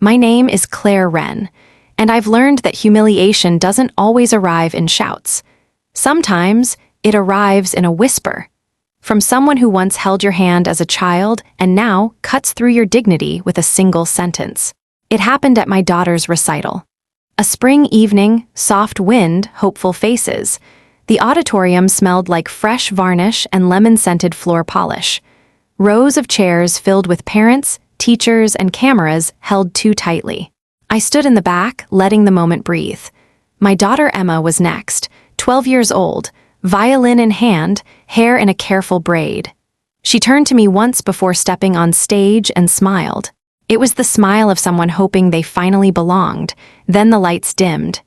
My name is Claire Wren, and I've learned that humiliation doesn't always arrive in shouts. Sometimes it arrives in a whisper, from someone who once held your hand as a child and now cuts through your dignity with a single sentence. It happened at my daughter's recital. A spring evening, soft wind, hopeful faces. The auditorium smelled like fresh varnish and lemon-scented floor polish. Rows of chairs filled with parents, teachers, and cameras held too tightly. I stood in the back, letting the moment breathe. My daughter Emma was next, 12 years old, violin in hand, hair in a careful braid. She turned to me once before stepping on stage and smiled. It was the smile of someone hoping they finally belonged. Then the lights dimmed.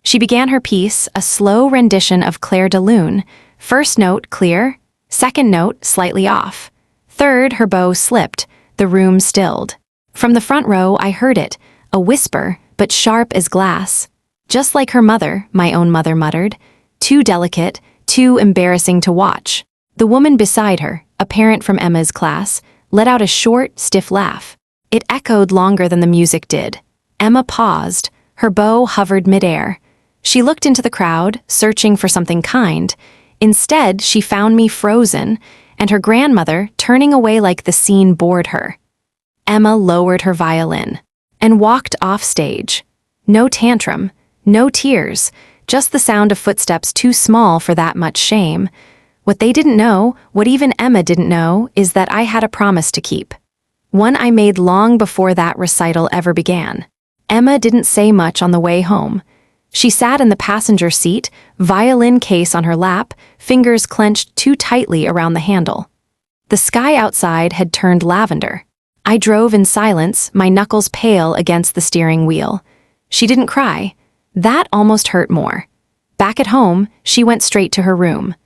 She began her piece, a slow rendition of Clair de Lune. First note clear, second note slightly off. Third, her bow slipped. The room stilled. From the front row, I heard it, a whisper, but sharp as glass. Just like her mother, my own mother muttered. Too delicate, too embarrassing to watch. The woman beside her, a parent from Emma's class, let out a short, stiff laugh. It echoed longer than the music did. Emma paused. Her bow hovered midair. She looked into the crowd, searching for something kind. Instead, she found me frozen, and her grandmother turning away like the scene bored her. Emma lowered her violin and walked off stage. No tantrum, no tears, just the sound of footsteps too small for that much shame. What they didn't know, what even Emma didn't know, is that I had a promise to keep. One I made long before that recital ever began. Emma didn't say much on the way home. She sat in the passenger seat, violin case on her lap, fingers clenched too tightly around the handle. The sky outside had turned lavender. I drove in silence, my knuckles pale against the steering wheel. She didn't cry. That almost hurt more. Back at home, she went straight to her room.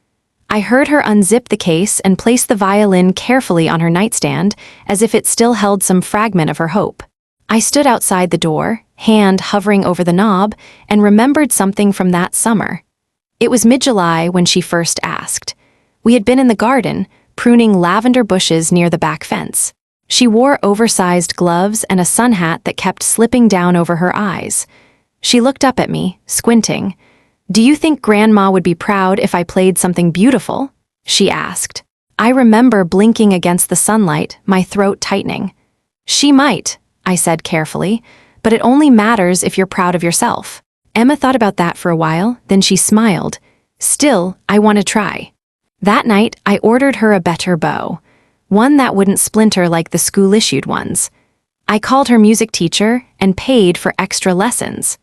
I heard her unzip the case and place the violin carefully on her nightstand, as if it still held some fragment of her hope. I stood outside the door, hand hovering over the knob, and remembered something from that summer. It was mid-July when she first asked. We had been in the garden, pruning lavender bushes near the back fence. She wore oversized gloves and a sun hat that kept slipping down over her eyes. She looked up at me, squinting. "Do you think Grandma would be proud if I played something beautiful?" she asked. I remember blinking against the sunlight, my throat tightening. "She might," I said carefully, "but it only matters if you're proud of yourself." Emma thought about that for a while, then she smiled. "Still, I want to try." That night, I ordered her a better bow, one that wouldn't splinter like the school-issued ones. I called her music teacher and paid for extra lessons.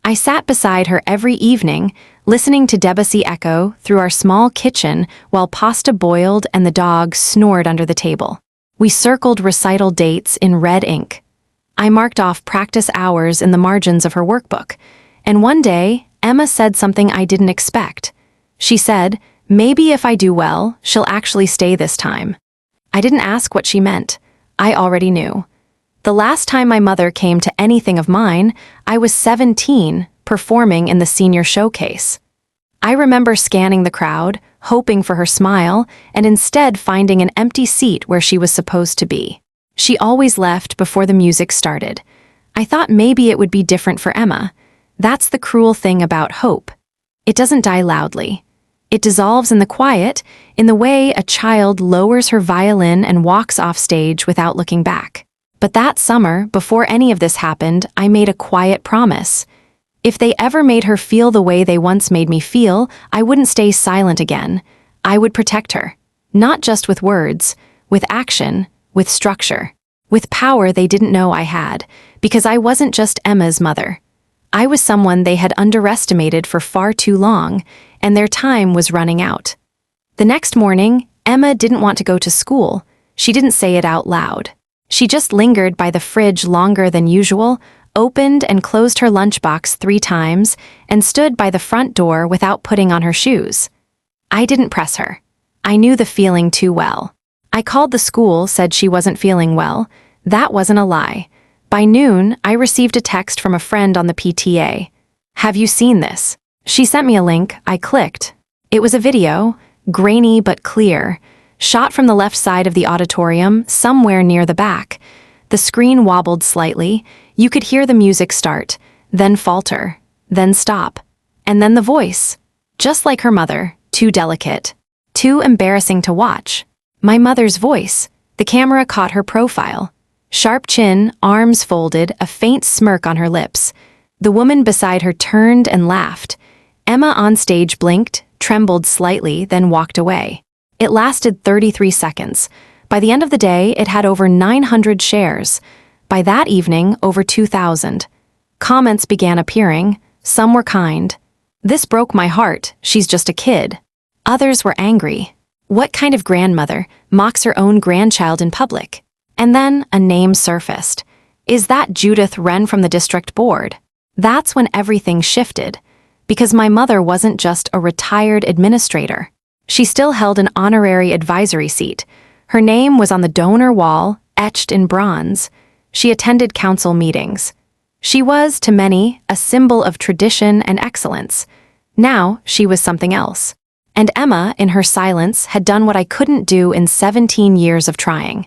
I sat beside her every evening, listening to Debussy echo through our small kitchen while pasta boiled and the dog snored under the table. We circled recital dates in red ink. I marked off practice hours in the margins of her workbook, and one day, Emma said something I didn't expect. She said, "Maybe if I do well, she'll actually stay this time." I didn't ask what she meant. I already knew. The last time my mother came to anything of mine, I was 17, performing in the senior showcase. I remember scanning the crowd, hoping for her smile, and instead finding an empty seat where she was supposed to be. She always left before the music started. I thought maybe it would be different for Emma. That's the cruel thing about hope. It doesn't die loudly. It dissolves in the quiet, in the way a child lowers her violin and walks off stage without looking back. But that summer, before any of this happened, I made a quiet promise. If they ever made her feel the way they once made me feel, I wouldn't stay silent again. I would protect her. Not just with words, with action, with structure, with power they didn't know I had, because I wasn't just Emma's mother. I was someone they had underestimated for far too long, and their time was running out. The next morning, Emma didn't want to go to school. She didn't say it out loud. She just lingered by the fridge longer than usual, opened and closed her lunchbox 3 times, and stood by the front door without putting on her shoes. I didn't press her. I knew the feeling too well. I called the school, said she wasn't feeling well. That wasn't a lie. By noon, I received a text from a friend on the PTA. "Have you seen this?" She sent me a link. I clicked. It was a video, grainy but clear, shot from the left side of the auditorium, somewhere near the back. The screen wobbled slightly. You could hear the music start, then falter, then stop. And then the voice. Just like her mother, too delicate. Too embarrassing to watch. My mother's voice. The camera caught her profile. Sharp chin, arms folded, a faint smirk on her lips. The woman beside her turned and laughed. Emma on stage blinked, trembled slightly, then walked away. It lasted 33 seconds. By the end of the day, it had over 900 shares. By that evening, over 2,000. Comments began appearing. Some were kind. "This broke my heart, she's just a kid." Others were angry. "What kind of grandmother mocks her own grandchild in public?" And then a name surfaced. "Is that Judith Wren from the district board?" That's when everything shifted. Because my mother wasn't just a retired administrator. She still held an honorary advisory seat. Her name was on the donor wall, etched in bronze. She attended council meetings. She was, to many, a symbol of tradition and excellence. Now she was something else. And Emma, in her silence, had done what I couldn't do in 17 years of trying.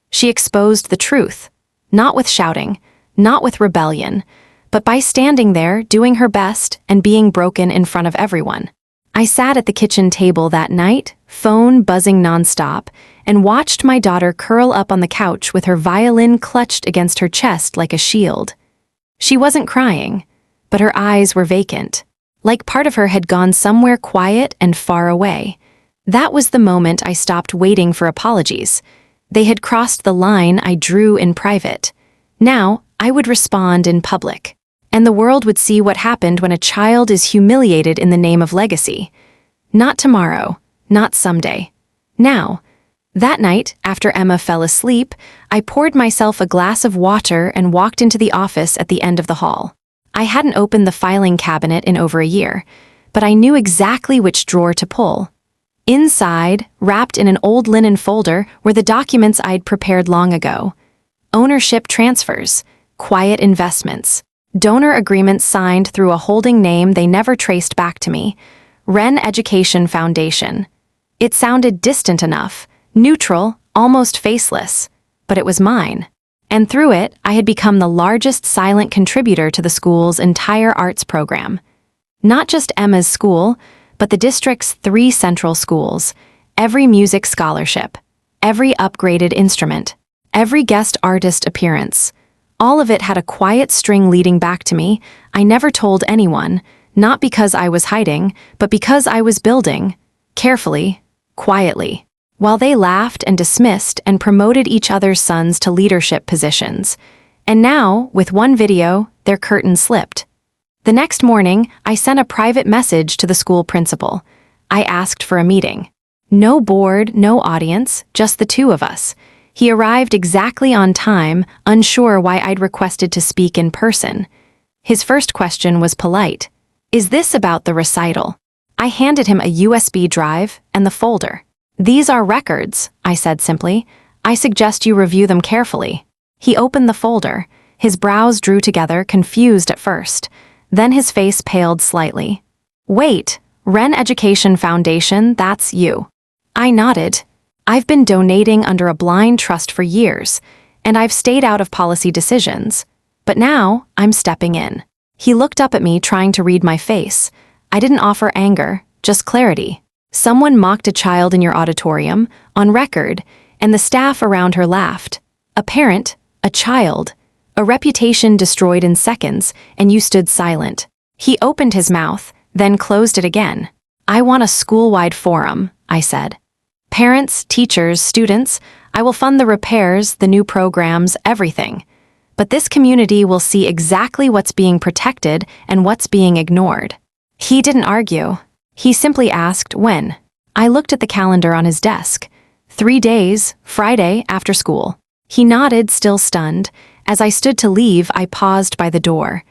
She exposed the truth. Not with shouting, not with rebellion, but by standing there, doing her best, and being broken in front of everyone. I sat at the kitchen table that night, phone buzzing nonstop, and watched my daughter curl up on the couch with her violin clutched against her chest like a shield. She wasn't crying, but her eyes were vacant, like part of her had gone somewhere quiet and far away. That was the moment I stopped waiting for apologies. They had crossed the line I drew in private. Now, I would respond in public. And the world would see what happened when a child is humiliated in the name of legacy. Not tomorrow, not someday. Now. That night, after Emma fell asleep, I poured myself a glass of water and walked into the office at the end of the hall. I hadn't opened the filing cabinet in over a year, but I knew exactly which drawer to pull. Inside, wrapped in an old linen folder, were the documents I'd prepared long ago. Ownership transfers, quiet investments, donor agreements signed through a holding name they never traced back to me. Wren Education Foundation. It sounded distant enough, neutral, almost faceless, but it was mine. And through it, I had become the largest silent contributor to the school's entire arts program. Not just Emma's school, but the district's 3 central schools, every music scholarship, every upgraded instrument, every guest artist appearance. All of it had a quiet string leading back to me. I never told anyone, not because I was hiding, but because I was building, carefully, quietly, while they laughed and dismissed and promoted each other's sons to leadership positions. And now, with one video, their curtain slipped. The next morning, I sent a private message to the school principal. I asked for a meeting. No board, no audience, just the 2 of us. He arrived exactly on time, unsure why I'd requested to speak in person. His first question was polite. "Is this about the recital?" I handed him a USB drive and the folder. "These are records," I said simply. "I suggest you review them carefully." He opened the folder. His brows drew together, confused at first. Then his face paled slightly. "Wait, Wren Education Foundation, that's you." I nodded. "I've been donating under a blind trust for years, and I've stayed out of policy decisions. But now, I'm stepping in." He looked up at me, trying to read my face. I didn't offer anger, just clarity. "Someone mocked a child in your auditorium, on record, and the staff around her laughed. A parent, a child, a reputation destroyed in seconds, and you stood silent." He opened his mouth, then closed it again. "I want a school-wide forum," I said. "Parents, teachers, students, I will fund the repairs, the new programs, everything. But this community will see exactly what's being protected and what's being ignored." He didn't argue. He simply asked when. I looked at the calendar on his desk. 3 days, Friday, after school. He nodded, still stunned. As I stood to leave, I paused by the door.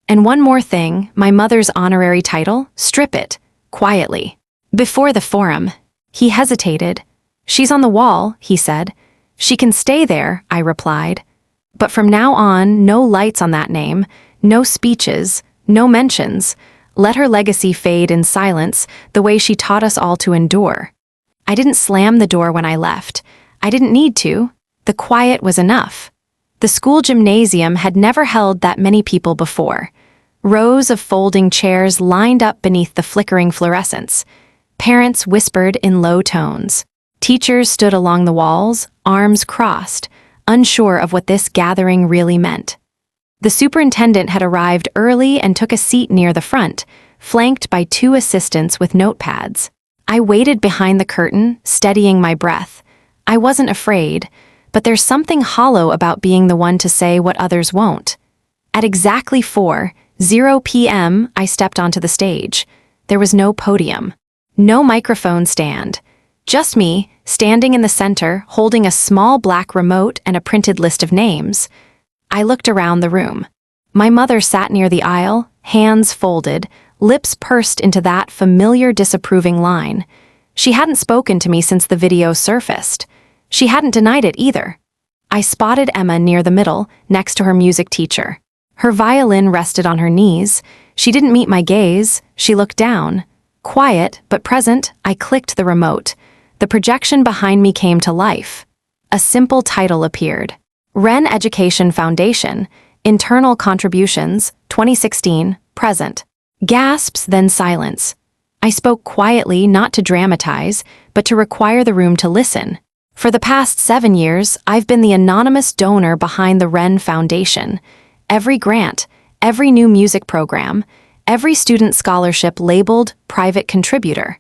"And one more thing, my mother's honorary title, strip it, quietly. Before the forum." He hesitated. "She's on the wall," he said. "She can stay there," I replied. "But from now on, no lights on that name, no speeches, no mentions. Let her legacy fade in silence, the way she taught us all to endure." I didn't slam the door when I left. I didn't need to. The quiet was enough. The school gymnasium had never held that many people before. Rows of folding chairs lined up beneath the flickering fluorescence. Parents whispered in low tones. Teachers stood along the walls, arms crossed, unsure of what this gathering really meant. The superintendent had arrived early and took a seat near the front, flanked by 2 assistants with notepads. I waited behind the curtain, steadying my breath. I wasn't afraid, but there's something hollow about being the one to say what others won't. At exactly 4:00 p.m., I stepped onto the stage. There was no podium, no microphone stand. Just me, standing in the center, holding a small black remote and a printed list of names. I looked around the room. My mother sat near the aisle, hands folded, lips pursed into that familiar disapproving line. She hadn't spoken to me since the video surfaced. She hadn't denied it either. I spotted Emma near the middle, next to her music teacher. Her violin rested on her knees. She didn't meet my gaze. She looked down. Quiet, but present, I clicked the remote. The projection behind me came to life. A simple title appeared. Wren Education Foundation, Internal Contributions, 2016, present. Gasps, then silence. I spoke quietly, not to dramatize, but to require the room to listen. For the past 7 years, I've been the anonymous donor behind the Wren Foundation. Every grant, every new music program, every student scholarship labeled private contributor.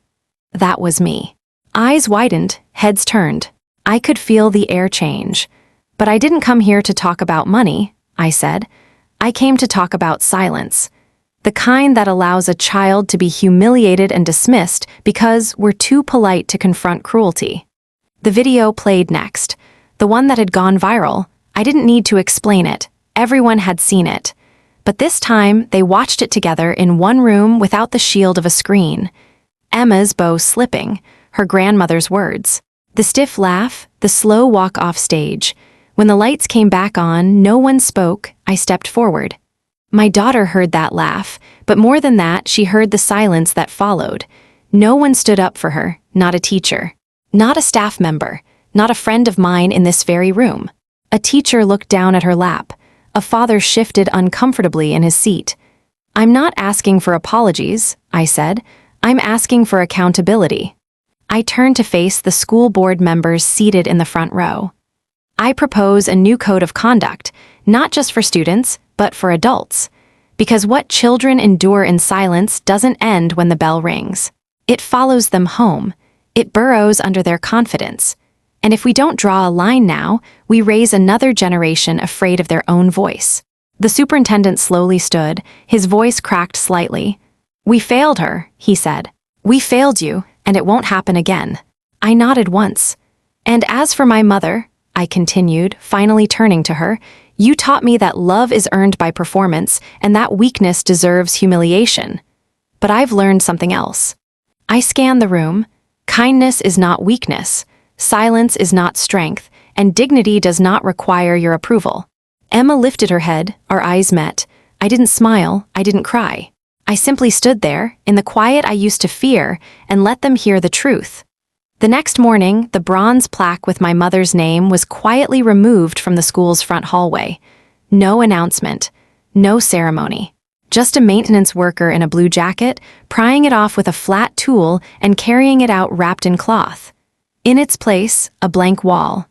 That was me. Eyes widened, heads turned. I could feel the air change. But I didn't come here to talk about money, I said. I came to talk about silence. The kind that allows a child to be humiliated and dismissed because we're too polite to confront cruelty. The video played next. The one that had gone viral. I didn't need to explain it. Everyone had seen it. But this time, they watched it together in one room without the shield of a screen. Emma's bow slipping, her grandmother's words. The stiff laugh, the slow walk off stage. When the lights came back on, no one spoke. I stepped forward. My daughter heard that laugh, but more than that, she heard the silence that followed. No one stood up for her, not a teacher, not a staff member, not a friend of mine in this very room. A teacher looked down at her lap. A father shifted uncomfortably in his seat. "I'm not asking for apologies," I said. "I'm asking for accountability." I turned to face the school board members seated in the front row. I propose a new code of conduct, not just for students, but for adults. Because what children endure in silence doesn't end when the bell rings. It follows them home. It burrows under their confidence. And if we don't draw a line now, we raise another generation afraid of their own voice. The superintendent slowly stood, his voice cracked slightly. "We failed her," he said. "We failed you, and it won't happen again." I nodded once. "And as for my mother," I continued, finally turning to her, "you taught me that love is earned by performance and that weakness deserves humiliation. But I've learned something else." I scanned the room. Kindness is not weakness. Silence is not strength, and dignity does not require your approval. Emma lifted her head, our eyes met. I didn't smile, I didn't cry. I simply stood there, in the quiet I used to fear, and let them hear the truth. The next morning, the bronze plaque with my mother's name was quietly removed from the school's front hallway. No announcement, no ceremony. Just a maintenance worker in a blue jacket, prying it off with a flat tool and carrying it out wrapped in cloth. In its place, a blank wall.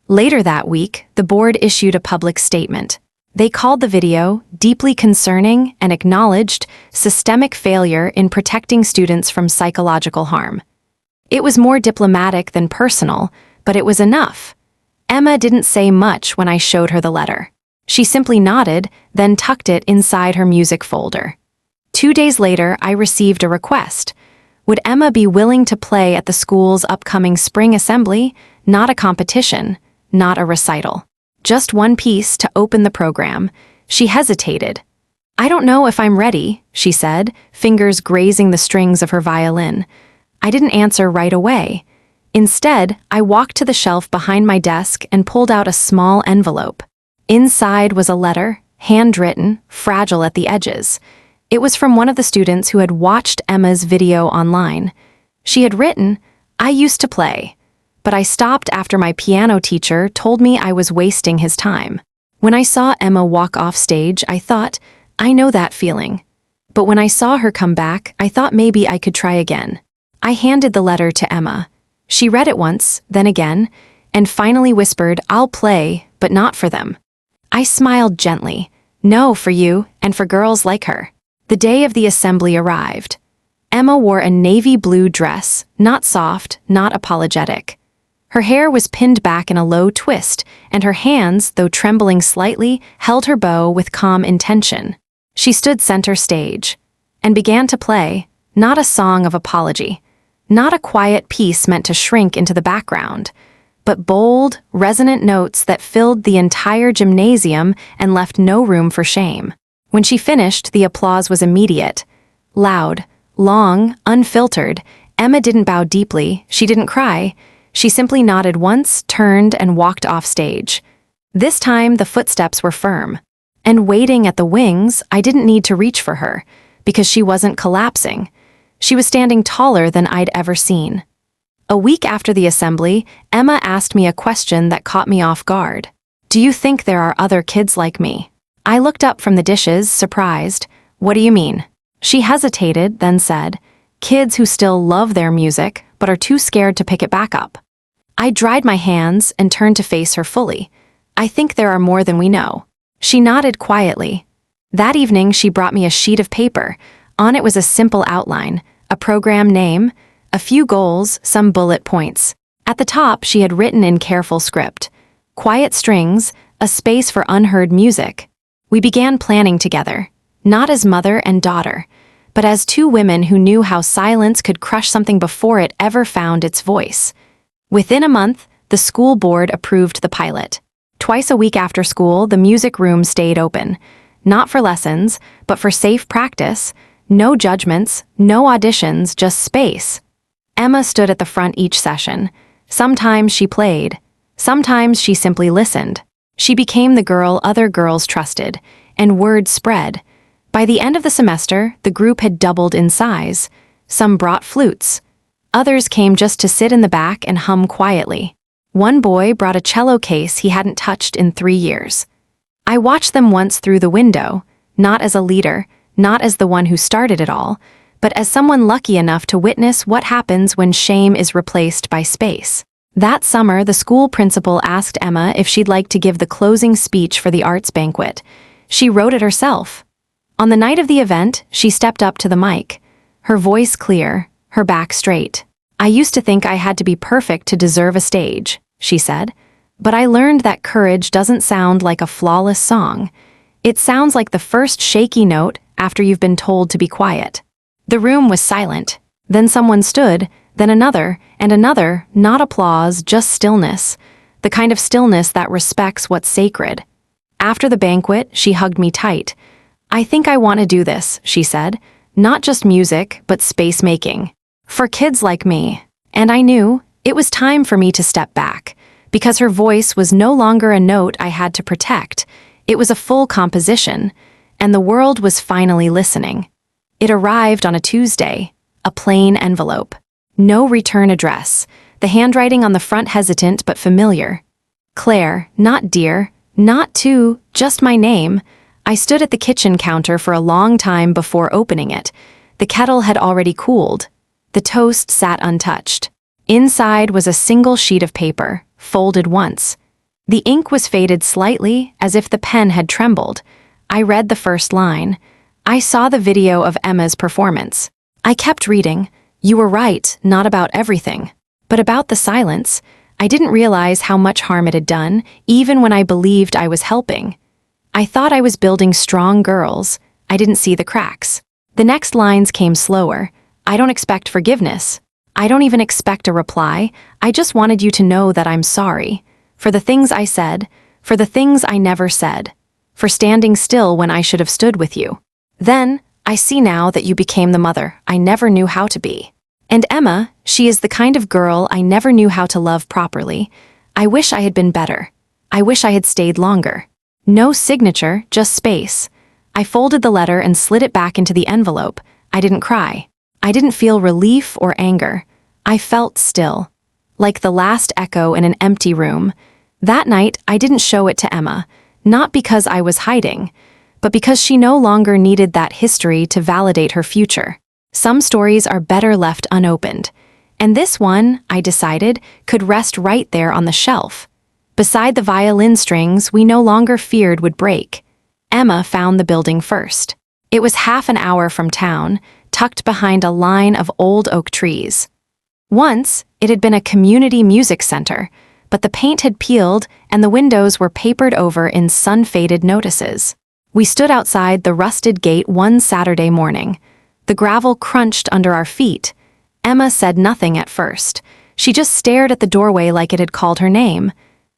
Later that week, the board issued a public statement. They called the video deeply concerning and acknowledged systemic failure in protecting students from psychological harm. It was more diplomatic than personal, but it was enough. Emma didn't say much when I showed her the letter. She simply nodded, then tucked it inside her music folder. 2 days later, I received a request. Would Emma be willing to play at the school's upcoming spring assembly? Not a competition, not a recital. Just one piece to open the program. She hesitated. "I don't know if I'm ready," she said, fingers grazing the strings of her violin. I didn't answer right away. Instead, I walked to the shelf behind my desk and pulled out a small envelope. Inside was a letter, handwritten, fragile at the edges. It was from one of the students who had watched Emma's video online. She had written, "I used to play, but I stopped after my piano teacher told me I was wasting his time." When I saw Emma walk off stage, I thought, I know that feeling. But when I saw her come back, I thought maybe I could try again. I handed the letter to Emma. She read it once, then again, and finally whispered, "I'll play, but not for them." I smiled gently. "No, for you, and for girls like her." The day of the assembly arrived. Emma wore a navy blue dress, not soft, not apologetic. Her hair was pinned back in a low twist, and her hands, though trembling slightly, held her bow with calm intention. She stood center stage and began to play, not a song of apology, not a quiet piece meant to shrink into the background, but bold, resonant notes that filled the entire gymnasium and left no room for shame. When she finished, the applause was immediate. Loud, long, unfiltered. Emma didn't bow deeply, she didn't cry. She simply nodded once, turned, and walked off stage. This time, the footsteps were firm. And waiting at the wings, I didn't need to reach for her, because she wasn't collapsing. She was standing taller than I'd ever seen. A week after the assembly, Emma asked me a question that caught me off guard. "Do you think there are other kids like me?" I looked up from the dishes, surprised. "What do you mean?" She hesitated, then said, "Kids who still love their music, but are too scared to pick it back up." I dried my hands and turned to face her fully. "I think there are more than we know." She nodded quietly. That evening, she brought me a sheet of paper. On it was a simple outline, a program name, a few goals, some bullet points. At the top, she had written in careful script, "Quiet strings, a space for unheard music." We began planning together, not as mother and daughter, but as two women who knew how silence could crush something before it ever found its voice. Within a month, the school board approved the pilot. Twice a week after school, the music room stayed open, not for lessons, but for safe practice. No judgments, no auditions, just space. Emma stood at the front each session. Sometimes she played. Sometimes she simply listened. She became the girl other girls trusted, and word spread. By the end of the semester, the group had doubled in size. Some brought flutes. Others came just to sit in the back and hum quietly. One boy brought a cello case he hadn't touched in 3 years. I watched them once through the window, not as a leader, not as the one who started it all, but as someone lucky enough to witness what happens when shame is replaced by space. That summer, the school principal asked Emma if she'd like to give the closing speech for the arts banquet. She wrote it herself. On the night of the event, she stepped up to the mic, her voice clear, her back straight. "I used to think I had to be perfect to deserve a stage," she said, "but I learned that courage doesn't sound like a flawless song. It sounds like the first shaky note after you've been told to be quiet." The room was silent. Then someone stood, then another, and another, not applause, just stillness, the kind of stillness that respects what's sacred. After the banquet, she hugged me tight. "I think I want to do this," she said, "not just music, but space-making. For kids like me." And I knew it was time for me to step back, because her voice was no longer a note I had to protect. It was a full composition, and the world was finally listening. It arrived on a Tuesday, a plain envelope. No return address, the handwriting on the front hesitant but familiar. Claire, not dear, not to, just my name. I stood at the kitchen counter for a long time before opening it. The kettle had already cooled. The toast sat untouched. Inside was a single sheet of paper, folded once. The ink was faded slightly, as if the pen had trembled. I read the first line. I saw the video of Emma's performance. I kept reading. You were right, not about everything, but about the silence. I didn't realize how much harm it had done, even when I believed I was helping. I thought I was building strong girls. I didn't see the cracks. The next lines came slower. I don't expect forgiveness. I don't even expect a reply. I just wanted you to know that I'm sorry. For the things I said, for the things I never said, for standing still when I should have stood with you. Then, I see now that you became the mother I never knew how to be. And Emma, she is the kind of girl I never knew how to love properly. I wish I had been better. I wish I had stayed longer. No signature, just space. I folded the letter and slid it back into the envelope. I didn't cry. I didn't feel relief or anger. I felt still, like the last echo in an empty room. That night, I didn't show it to Emma, not because I was hiding, but because she no longer needed that history to validate her future. Some stories are better left unopened, and this one, I decided, could rest right there on the shelf. Beside the violin strings we no longer feared would break. Emma found the building first. It was half an hour from town, tucked behind a line of old oak trees. Once, it had been a community music center, but the paint had peeled and the windows were papered over in sun-faded notices. We stood outside the rusted gate one Saturday morning. The gravel crunched under our feet. Emma said nothing at first. She just stared at the doorway like it had called her name.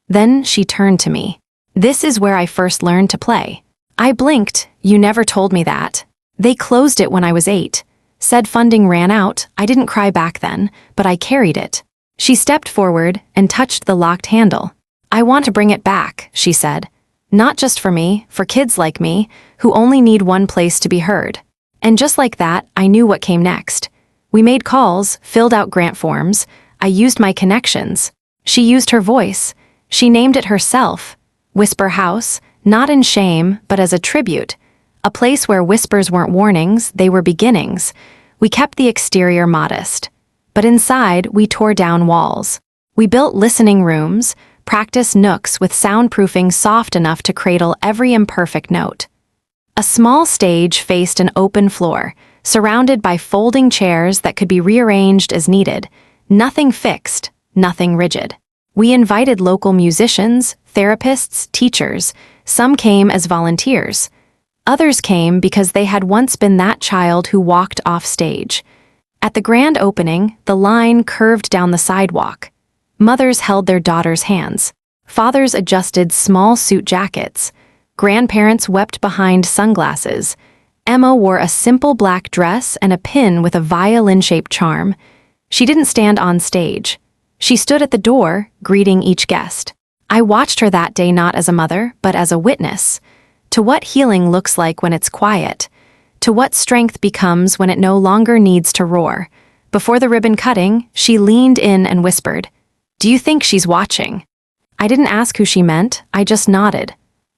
Then she turned to me. "This is where I first learned to play." I blinked. "You never told me that." "They closed it when I was 8. Said funding ran out. I didn't cry back then, but I carried it." She stepped forward and touched the locked handle. "I want to bring it back," she said. "Not just for me, for kids like me, who only need one place to be heard." And just like that, I knew what came next. We made calls, filled out grant forms. I used my connections. She used her voice. She named it herself. Whisper House, not in shame, but as a tribute. A place where whispers weren't warnings, they were beginnings. We kept the exterior modest. But inside, we tore down walls. We built listening rooms, practice nooks with soundproofing soft enough to cradle every imperfect note. A small stage faced an open floor, surrounded by folding chairs that could be rearranged as needed. Nothing fixed, nothing rigid. We invited local musicians, therapists, teachers. Some came as volunteers. Others came because they had once been that child who walked off stage. At the grand opening, the line curved down the sidewalk. Mothers held their daughters' hands. Fathers adjusted small suit jackets. Grandparents wept behind sunglasses. Emma wore a simple black dress and a pin with a violin-shaped charm. She didn't stand on stage. She stood at the door, greeting each guest. I watched her that day not as a mother, but as a witness. To what healing looks like when it's quiet. To what strength becomes when it no longer needs to roar. Before the ribbon cutting, she leaned in and whispered, "Do you think she's watching?" I didn't ask who she meant, I just nodded.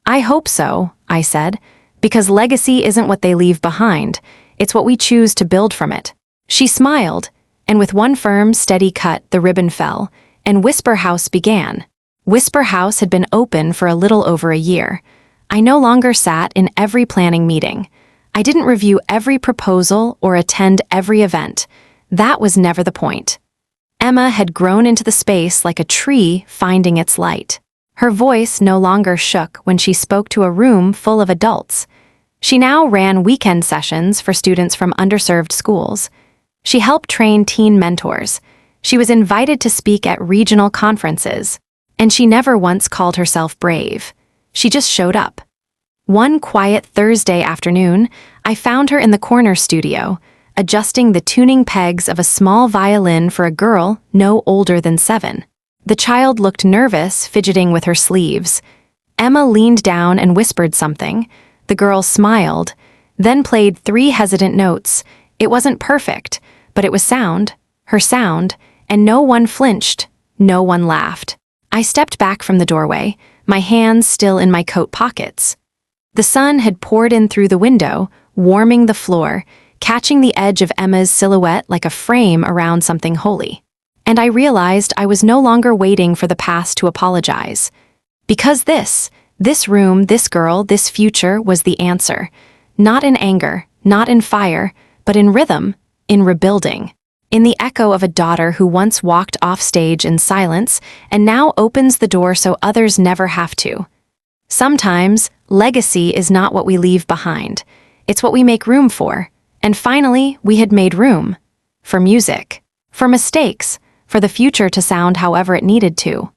"I hope so," I said, "because legacy isn't what they leave behind, it's what we choose to build from it." She smiled, and with one firm, steady cut, the ribbon fell, and Whisper House began. Whisper House had been open for a little over a year. I no longer sat in every planning meeting. I didn't review every proposal or attend every event. That was never the point. Emma had grown into the space like a tree finding its light. Her voice no longer shook when she spoke to a room full of adults. She now ran weekend sessions for students from underserved schools. She helped train teen mentors. She was invited to speak at regional conferences. And she never once called herself brave. She just showed up. One quiet Thursday afternoon, I found her in the corner studio, adjusting the tuning pegs of a small violin for a girl no older than 7. The child looked nervous, fidgeting with her sleeves. Emma leaned down and whispered something. The girl smiled, then played 3 hesitant notes. It wasn't perfect, but it was sound, her sound, and no one flinched, no one laughed. I stepped back from the doorway, my hands still in my coat pockets. The sun had poured in through the window, warming the floor, catching the edge of Emma's silhouette like a frame around something holy. And I realized I was no longer waiting for the past to apologize. Because this room, this girl, this future was the answer. Not in anger, not in fire, but in rhythm, in rebuilding. In the echo of a daughter who once walked off stage in silence and now opens the door so others never have to. Sometimes, legacy is not what we leave behind. It's what we make room for. And finally, we had made room. For music. For mistakes. For the future to sound however it needed to.